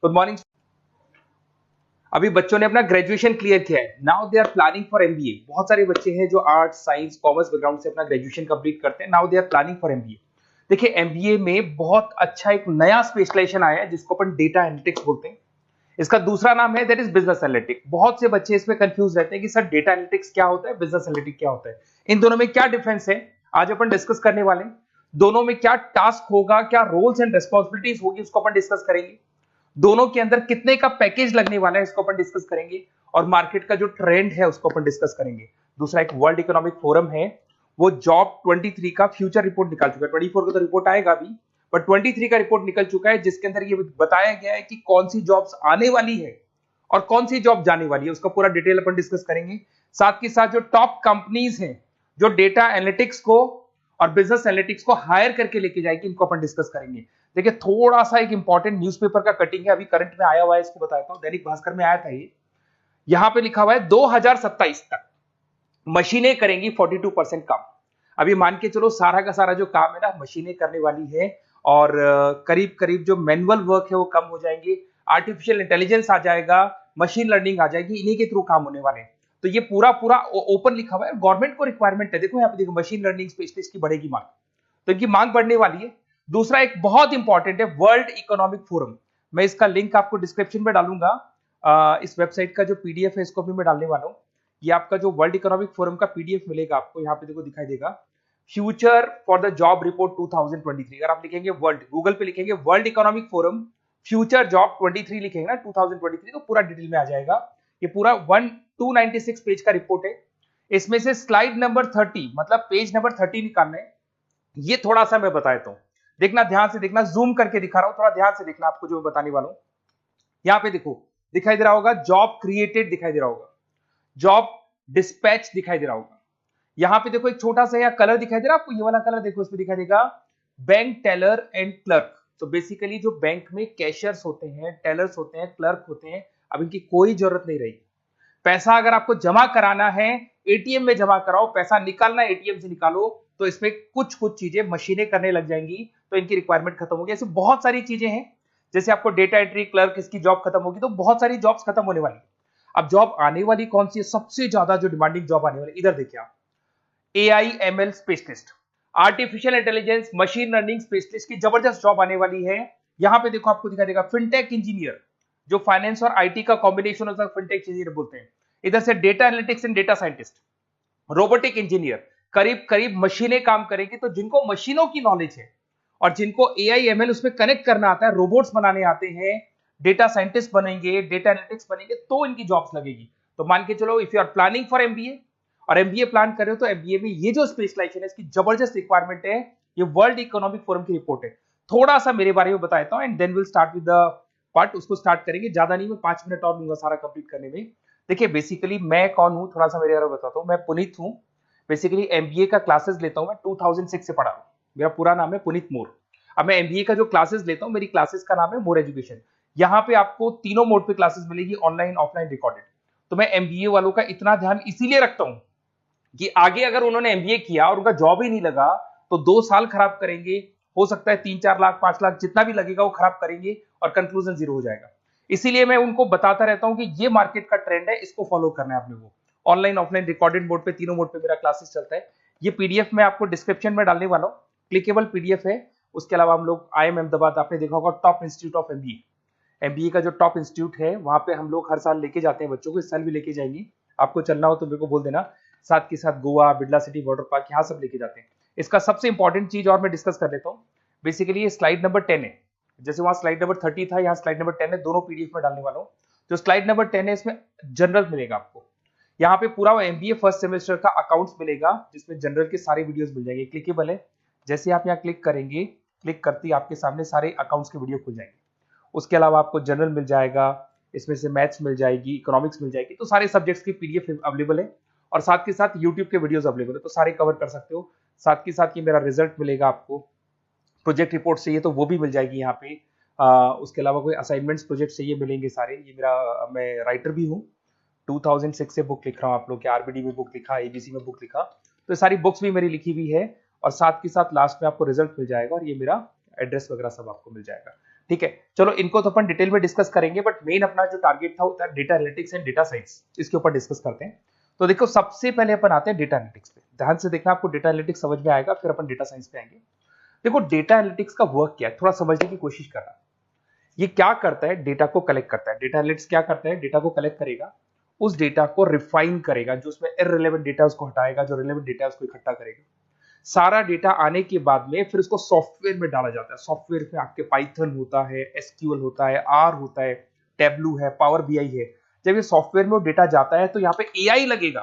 Good morning. अभी बच्चों ने अपना ग्रेजुएशन क्लियर किया है, now they are planning for MBA. बहुत सारे बच्चे हैं जो आर्ट्स, साइंस, कॉमर्स बैकग्राउंड से अपना ग्रेजुएशन कंप्लीट करते हैं, now they are planning for MBA. देखिए एमबीए में बहुत अच्छा एक नया स्पेशलाइजेशन आया है जिसको अपन डेटा एनालिटिक्स बोलते हैं। इसका दूसरा नाम है दैट इज बिजनेस एनालिटिक्स। बहुत से बच्चे इसमें कंफ्यूज रहते हैं कि सर डेटा एनालिटिक्स क्या होता है, बिजनेस एनालिटिक्स क्या होता है, इन दोनों में क्या डिफरेंस है। आज अपन डिस्कस करने वाले हैं दोनों में क्या टास्क होगा, क्या रोल्स एंड रिस्पॉन्सिबिलिटीज होगी, उसको अपन डिस्कस करेंगे। दोनों के अंदर कितने का पैकेज लगने वाला है इसको अपन डिस्कस करेंगे, और मार्केट का जो ट्रेंड है उसको अपन डिस्कस करेंगे। दूसरा एक वर्ल्ड इकोनॉमिक फोरम है, वो जॉब 23 का फ्यूचर रिपोर्ट निकाल चुका है। 24 का तो रिपोर्ट आएगा अभी, बट 23 का रिपोर्ट निकल चुका है जिसके अंदर ये बताया गया है कि कौन सी जॉब्स आने वाली है और कौन सी जॉब जाने वाली है, उसका पूरा डिटेल अपन डिस्कस करेंगे। साथ के साथ जो टॉप कंपनीज हैं जो डेटा एनालिटिक्स को और बिजनेस एनालिटिक्स को हायर करके लेके जाएगी, इनको अपन डिस्कस करेंगे। देखिए थोड़ा सा एक इंपॉर्टेंट न्यूज़पेपर का कटिंग है, अभी करंट में आया हुआ है, इसको बताता हूं। दैनिक भास्कर में आया था ये। यहां पे लिखा हुआ है 2027 तक मशीनें करेंगी 42% काम। अभी मान के चलो सारा का सारा जो काम है ना मशीनें करने वाली है, और करीब करीब जो मैनुअल वर्क है वो कम हो जाएंगे, आर्टिफिशियल इंटेलिजेंस आ जाएगा, मशीन लर्निंग आ जाएगी, इन्हीं के थ्रू काम होने वाले हैं। तो ये पूरा पूरा ओपन लिखा हुआ है, गवर्नमेंट को रिक्वायरमेंट है। देखो यहाँ पे देखो, मशीन लर्निंग स्पेशलिस्ट की बढ़ेगी मांग, तो इनकी मांग बढ़ने वाली है। दूसरा एक बहुत इंपॉर्टेंट है वर्ल्ड इकोनॉमिक फोरम। मैं इसका लिंक आपको डिस्क्रिप्शन में डालूंगा। इस वेबसाइट का जो पीडीएफ है इसको भी मैं डालने वाला हूँ। ये आपका जो वर्ल्ड इकोनॉमिक फोरम का पीडीएफ मिलेगा आपको, यहाँ पे देखो दिखाई देगा, future for the job report 2023। अगर आप लिखेंगे वर्ल्ड, गूगल पे लिखेंगे world economic forum future job 23 लिखेंगे ना 2023, तो पूरा डिटेल में आ जाएगा। ये पूरा 296 पेज का रिपोर्ट है। इसमें से स्लाइड नंबर 30 मतलब पेज नंबर 30 निकालना है। ये थोड़ा सा मैं बताता हूं, देखना ध्यान से देखना, जूम करके दिखा रहा हूं, थोड़ा ध्यान से देखना आपको जो मैं बताने वाला हूं। यहां पे देखो दिखाई दे रहा होगा जॉब क्रिएटेड, दिखाई दे रहा होगा जॉब डिस्पैच, दिखाई दे रहा होगा। यहां पे देखो एक छोटा सा या कलर दिखाई दे रहा है आपको, ये वाला कलर देखो, इसमें दिखाई देगा बैंक टेलर एंड क्लर्क। तो बेसिकली जो बैंक में कैशियर्स होते हैं, टेलर्स होते हैं, क्लर्क होते हैं, अब इनकी कोई जरूरत नहीं रही। पैसा अगर आपको जमा कराना है एटीएम में जमा कराओ, पैसा निकालना है एटीएम से निकालो, तो इसमें कुछ कुछ चीजें मशीनें करने लग जाएंगी, तो इनकी रिक्वायरमेंट खत्म होगी। ऐसे बहुत सारी चीजें हैं, जैसे आपको डेटा एंट्री क्लर्क इसकी जॉब खत्म होगी, तो बहुत सारी जॉब्स खत्म होने वाली। अब जॉब आने वाली कौन सी है, सबसे ज्यादा जो डिमांडिंग जॉब आने वाली, इधर देखिए आप, AI/ML specialist, artificial intelligence machine learning specialist की जबरदस्त जॉब आने वाली है। यहां पे देखो आपको दिखाई देगा फिनटेक इंजीनियर, जो फाइनेंस और आईटी का कॉम्बिनेशन होता है, फिनटेक इंजीनियर बोलते हैं। इधर से data analytics and data scientist, robotic engineer, करीब करीब मशीनें काम करेंगी। तो जिनको मशीनों की नॉलेज है और जिनको AI/ML उसमें कनेक्ट करना आता है, रोबोट्स बनाने आते हैं, डेटा साइंटिस्ट बनेंगे, डेटा एनालिटिक्स बनेंगे, तो इनकी जॉब्स लगेगी। तो मान के चलो if you are planning for MBA और एमबीए प्लान कर रहे हो, तो एमबीए में ये जो स्पेशलाइजेशन है इसकी जबरदस्त रिक्वायरमेंट है। ये वर्ल्ड इकोनॉमिक फोरम की रिपोर्ट है। थोड़ा सा मेरे बारे में बताता हूं and then will start with the part. उसको स्टार्ट करेंगे, ज्यादा नहीं, मैं 5 मिनट और लूंगा सारा कंप्लीट करने में। देखिए बेसिकली मैं कौन हूं, थोड़ा सा मेरे बारे में बताता हूं। मैं पुनीत हूं, बेसिकली एमबीए का क्लासेस लेता हूं, मैं 2006 से पढ़ा हूं। मेरा पूरा नाम है पुनीत मोर। अब मैं एमबीए का जो क्लासेस लेता हूं, मेरी क्लासेस का नाम है मोर एजुकेशन। यहाँ पे आपको तीनों मोड पे क्लासेस मिलेगी, ऑनलाइन, ऑफलाइन, रिकॉर्डेड। तो मैं एमबीए वालों का इतना ध्यान इसीलिए रखता हूं कि आगे अगर उन्होंने एमबीए किया और उनका जॉब ही नहीं लगा, तो 2 साल खराब करेंगे, हो सकता है 3-4 लाख 5 लाख जितना भी लगेगा वो खराब करेंगे, और कंक्लूजन जीरो हो जाएगा। इसीलिए मैं उनको बताता रहता हूं कि ये मार्केट का ट्रेंड है, इसको फॉलो करना है आपने। वो ऑनलाइन, ऑफलाइन, रिकॉर्डेड मोड पे, तीनों मोड पे मेरा क्लासेस चलता है। ये पीडीएफ मैं आपको डिस्क्रिप्शन में डालने वाला हूँ, क्लिकेबल पीडीएफ है। उसके अलावा हम लोग IIM अहमदाबाद, आपने देखा होगा top institute of MBA, MBA का जो टॉप इंस्टीट्यूट है, वहां पे हम लोग हर साल लेके जाते हैं बच्चों को, इस साल भी लेके जाएंगे। आपको चलना हो तो मेरे को बोल देना। साथ के साथ Goa, Birla city water park, यहाँ सब लेके जाते हैं। इसका सबसे इंपॉर्टेंट चीज और मैं डिस्कस कर लेता हूँ। बेसिकली ये स्लाइड नंबर 10 है, जैसे वहां स्लाइड नंबर 30 था, यहाँ स्लाइड नंबर 10 है, दोनों पीडीएफ में डालने वाला हूँ। जो स्लाइड नंबर 10 है इसमें जनरल मिलेगा आपको। यहाँ पे पूरा एमबीए फर्स्ट सेमेस्टर का अकाउंट्स मिलेगा, जिसमें जनरल के सारे वीडियोस मिल जाएंगे, क्लिकेबल है। जैसे आप यहाँ क्लिक करेंगे, क्लिक करते ही आपके सामने सारे अकाउंट्स के वीडियो खुल जाएंगे। उसके अलावा आपको जनरल मिल जाएगा, इसमें से मैथ्स मिल जाएगी, इकोनॉमिक्स मिल जाएगी, तो सारे सब्जेक्ट्स की पीडीएफ अवेलेबल है। और साथ के साथ यूट्यूब के वीडियोस अवेलेबल है, तो सारे कवर कर सकते हो। साथ के साथ ये मेरा रिजल्ट मिलेगा आपको, प्रोजेक्ट रिपोर्ट चाहिए तो वो भी मिल जाएगी यहाँ पे। उसके अलावा कोई असाइनमेंट्स, प्रोजेक्ट चाहिए, मिलेंगे सारे। ये मेरा, मैं राइटर भी हूँ, 2006 से बुक लिख रहा हूँ। आप लोग के आरबीडी में बुक लिखा, एबीसी में बुक लिखा, तो सारी बुक्स भी मेरी लिखी हुई है। और साथ के साथ लास्ट में आपको रिजल्ट मिल जाएगा, और ये मेरा एड्रेस वगैरह सब आपको मिल जाएगा। ठीक है, चलो इनको तो अपन डिटेल में डिस्कस करेंगे, बट मेन अपना जो टारगेट था होता है data analytics and data science, इसके ऊपर डिस्कस करते हैं। तो देखो सबसे पहले अपन आते हैं डेटा एनालिटिक्स पे। ध्यान से देखना, आपको डेटा एनालिटिक्स समझ में आएगा, फिर अपन डेटा साइंस पे आएंगे। देखो डेटा एनालिटिक्स का वर्क क्या है, थोड़ा समझने की कोशिश करना। ये क्या करता है, डेटा को कलेक्ट करता है। डेटा एनालिटिक्स क्या करता है, डेटा को कलेक्ट करेगा, उस डेटा को रिफाइन करेगा, जो उसमें इररिलेवेंट डेटा उसको हटाएगा, जो रिलेवेंट डेटा है उसको इकट्ठा करेगा। सारा डेटा आने के बाद में फिर उसको सॉफ्टवेयर में डाला जाता है। सॉफ्टवेयर में आपके पाइथन होता है, एसक्यूएल होता है, आर होता है, टेबलू है, पावर बीआई है। जब ये सॉफ्टवेयर में वो डेटा जाता है तो यहाँ पे एआई लगेगा,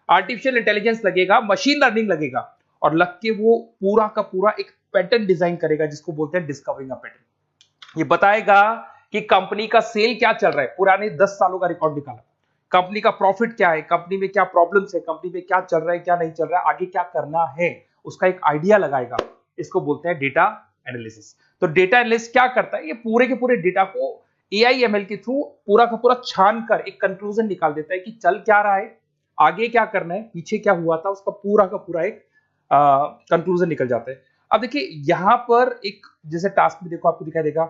आर्टिफिशियल इंटेलिजेंस लगेगा, मशीन लर्निंग लगेगा, और लग के वो पूरा का पूरा एक पैटर्न डिजाइन करेगा, जिसको बोलते हैं डिस्कवरिंग अ पैटर्न। ये बताएगा कि कंपनी का सेल क्या चल रहा है, पुराने 10 सालों का रिकॉर्ड निकाला, कंपनी का प्रॉफिट क्या है, कंपनी में क्या प्रॉब्लम्स है, कंपनी में क्या चल रहा है, क्या नहीं चल रहा है, आगे क्या करना है, उसका एक आइडिया लगाएगा। इसको बोलते हैं डेटा एनालिसिस। तो डेटा एनालिस्ट क्या करता है, ये पूरे के पूरे डेटा को एआई एमएल के थ्रू पूरा का पूरा छान कर एक कंक्लूजन निकाल देता है कि चल क्या रहा है, आगे क्या करना है, पीछे क्या हुआ था, उसका पूरा का पूरा एक कंक्लूजन निकल जाता है। अब देखिए यहां पर एक जैसे टास्क में देखो आपको दिखाई देगा,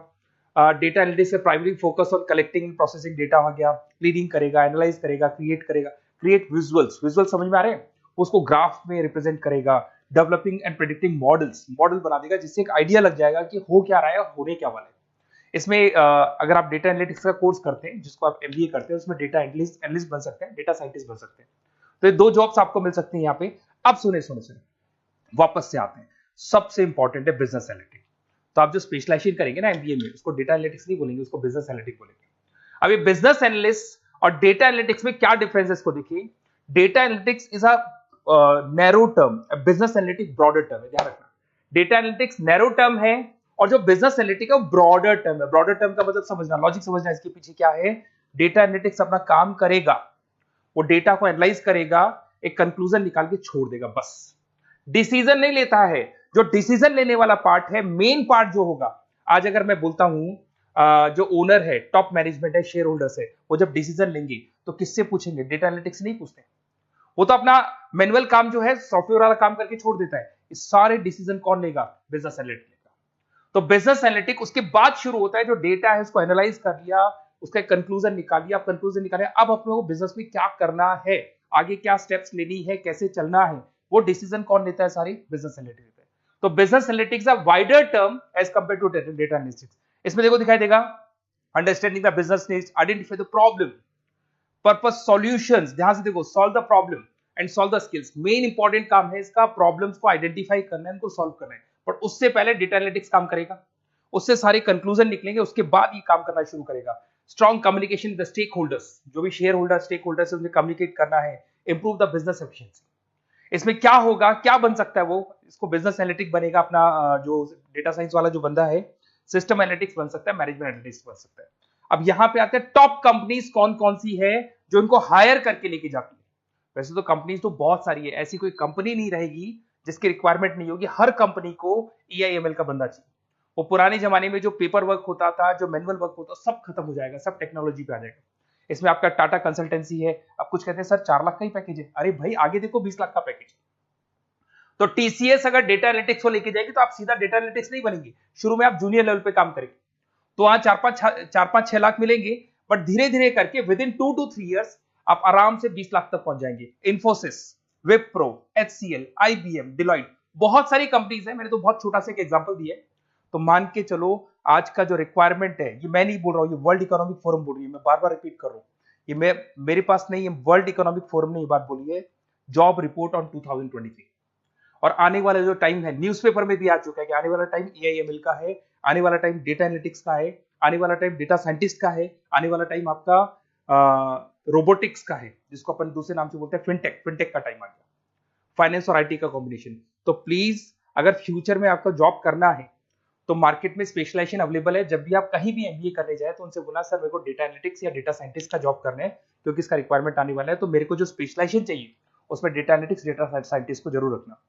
data analytics primary focus on collecting and processing data हो गया, क्लीनिंग करेगा, एनालाइज करेगा, क्रिएट करेगा, क्रिएट विजुअल्स, विजुअल समझ में आ रहे हैं, उसको ग्राफ में रिप्रेजेंट करेगा, developing and predicting models, model बना देगा जिससे एक आइडिया लग जाएगा कि हो क्या रहा है और होने क्या वाला है। इसमें अगर आप डेटा एनालिटिक्स का कोर्स करते हैं, जिसको आप एमबीए करते हैं, उसमें डेटा एनालिस्ट बन सकते हैं, डेटा साइंटिस्ट बन सकते हैं। तो ये 2 जॉब्स आपको मिल सकती हैं यहाँ पे। अब सुने सुने सुने वापस से आते हैं, सबसे इंपॉर्टेंट है बिजनेस एनालिटिक्स। तो आप जो स्पेशलाइजेशन करेंगे ना एमबीए में, उसको डेटा एनालिटिक्स नहीं बोलेंगे, उसको बिजनेस एनालिटिक्स बोलेंगे। अब ये बिजनेस एनालिस्ट और डेटा एनालिटिक्स में क्या डिफरेंस है, इसको देखिए। Data analytics is a narrow term, business analytics broader term है, ध्यान रखना। डेटा एनालिटिक्स नैरो टर्म है और जो बिजनेस एनालिटिक्स है वो ब्रॉडर टर्म है। ब्रॉडर टर्म का मतलब समझना, लॉजिक समझना, इसके पीछे क्या है। डेटा एनालिटिक्स अपना काम करेगा, वो डेटा को एनालाइज करेगा, एक कंक्लूजन निकाल के छोड़ देगा, बस। डिसीजन नहीं लेता है। जो डिसीजन लेने वाला पार्ट है, मेन पार्ट जो होगा, आज अगर मैं बोलता हूं जो ओनर है, टॉप मैनेजमेंट है, शेयर होल्डर्स है, वो जब डिसीजन लेंगे तो किससे पूछेंगे, डेटा एनालिटिक्स नहीं पूछते। वो तो अपना मैनुअल काम जो है, सॉफ्टवेयर वाला काम करके छोड़ देता है। इस सारे डिसीजन कौन लेगा, बिजनेस एनालिटिक्स लेगा। तो बिजनेस एनालिटिक्स उसके बाद शुरू होता है, जो डेटा है उसको एनालाइज कर लिया, उसका कंक्लूजन निकाल लिया, कंक्लूजन निकाले, अब अपने को बिजनेस में क्या करना है, आगे क्या स्टेप्स लेनी है, कैसे चलना है, वो डिसीजन कौन लेता है, सारी बिजनेस एनालिटिक्स लेता है। तो business analytics a wider term as compare to data analytics. इसमें देखो दिखाई देगा, understanding the business needs, identify the problem, purpose, solutions, ध्यान से देखो, solve the problem and solve the skills. Main important काम है इसका, प्रॉब्लम्स को आइडेंटिफाई करना है, उनको सॉल्व करना है, पर उससे पहले डेटा एनालिटिक्स काम करेगा, उससे सारे कंक्लूजन निकलेंगे, उसके बाद ये काम करना शुरू करेगा। Strong communication with the stakeholders, जो भी शेयर होल्डर स्टेक होल्डर से उन्हें कम्युनिकेट करना है, इंप्रूव द बिजनेस एफिशिएंसी। इसमें क्या होगा, क्या बन सकता है वो, इसको बिजनेस एनालिटिक्स बनेगा अपना, जो डेटा साइंस वाला जो बंदा है, सिस्टम एनालिटिक्स बन सकता है, मैनेजमेंट एनालिटिक्स बन सकता है। अब यहां पे आते हैं टॉप कंपनीज कौन कौन सी है जो इनको हायर करके लेके जाती है। वैसे तो कंपनीज तो बहुत सारी है, ऐसी कोई कंपनी नहीं रहेगी जिसकी रिक्वायरमेंट नहीं होगी, हर कंपनी को ईआईएमएल का बंदा चाहिए। वो पुराने जमाने में जो पेपर वर्क होता था, जो मैनुअल वर्क होता, सब खत्म हो जाएगा, सब टेक्नोलॉजी पे आ जाएगा। इसमें आपका टाटा कंसल्टेंसी है, अब कुछ कहते हैं सर 4 लाख का ही पैकेज है, अरे भाई आगे देखो 20 लाख का पैकेज। तो टीसीएस अगर डेटा एनालिटिक्स को लेके जाएगी तो आप सीधा डेटा एनालिटिक्स नहीं बनेंगे, शुरू में आप जूनियर लेवल पे काम करेंगे, तो वहां 4-5-6 लाख मिलेंगे, बट धीरे धीरे करके विद इन 2 to 3 इयर्स आप आराम से 20 लाख तक पहुंच जाएंगे। Infosys, Wipro, HCL, IBM, Deloitte, बहुत सारी कंपनीज है, मैंने तो बहुत छोटा सा एक एग्जांपल दिया है। तो मान के चलो आज का जो रिक्वायरमेंट है, ये मैं नहीं बोल रहा हूं, ये वर्ल्ड इकोनॉमिक फोरम बोल रही है, मैं बार बार रिपीट कर रहा हूं, ये मेरे पास नहीं है, वर्ल्ड इकोनॉमिक फोरम ने ये बात बोली है, जॉब रिपोर्ट ऑन 2023। और आने वाला जो टाइम है, न्यूज़पेपर में भी आ चुका है कि आने वाला टाइम एआईएमएल का है, आने वाला टाइम डेटा एनालिटिक्स का है, आने वाला टाइम डेटा साइंटिस्ट का है, आने वाला टाइम आपका रोबोटिक्स का है, जिसको अपन दूसरे नाम से बोलते हैं फिनटेक। फिनटेक का टाइम आ गया, फाइनेंस और आईटी का कॉम्बिनेशन। तो प्लीज अगर फ्यूचर में आपको जॉब करना है तो मार्केट में स्पेशलाइजेशन अवेलेबल है। जब भी आप कहीं भी एमबीए करने जाए तो उनसे बोला सर मेरे को डेटा एनालिटिक्स या डेटा साइंटिस्ट का जॉब करना है, क्योंकि इसका रिक्वायरमेंट आने वाला है, तो मेरे को जो स्पेशलाइजेशन चाहिए उसमें डेटा एनालिटिक्स, डेटा साइंटिस्ट को जरूर रखना।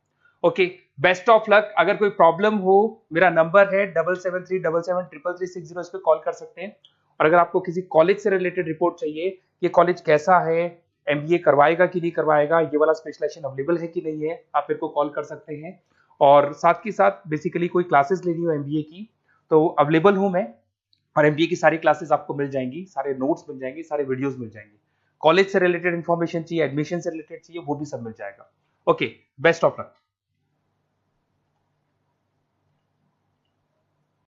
Okay, best of luck. अगर कोई प्रॉब्लम हो, मेरा नंबर है 7737733360, इस पे कॉल कर सकते हैं। और अगर आपको किसी कॉलेज से रिलेटेड रिपोर्ट चाहिए, ये कॉलेज कैसा है, एमबीए करवाएगा कि नहीं करवाएगा, ये वाला स्पेशलाइजेशन अवेलेबल है कि नहीं है, आप मेरे को कॉल कर सकते हैं। और साथ ही साथ बेसिकली कोई क्लासेस लेनी हो एमबीए की तो अवेलेबल हूं मैं, और एमबीए की सारी क्लासेस आपको मिल जाएंगी, सारे नोट्स मिल जाएंगे, सारे वीडियोस मिल जाएंगे। कॉलेज से रिलेटेड इन्फॉर्मेशन चाहिए, एडमिशन से रिलेटेड चाहिए, वो भी सब मिल जाएगा। Okay, best of luck.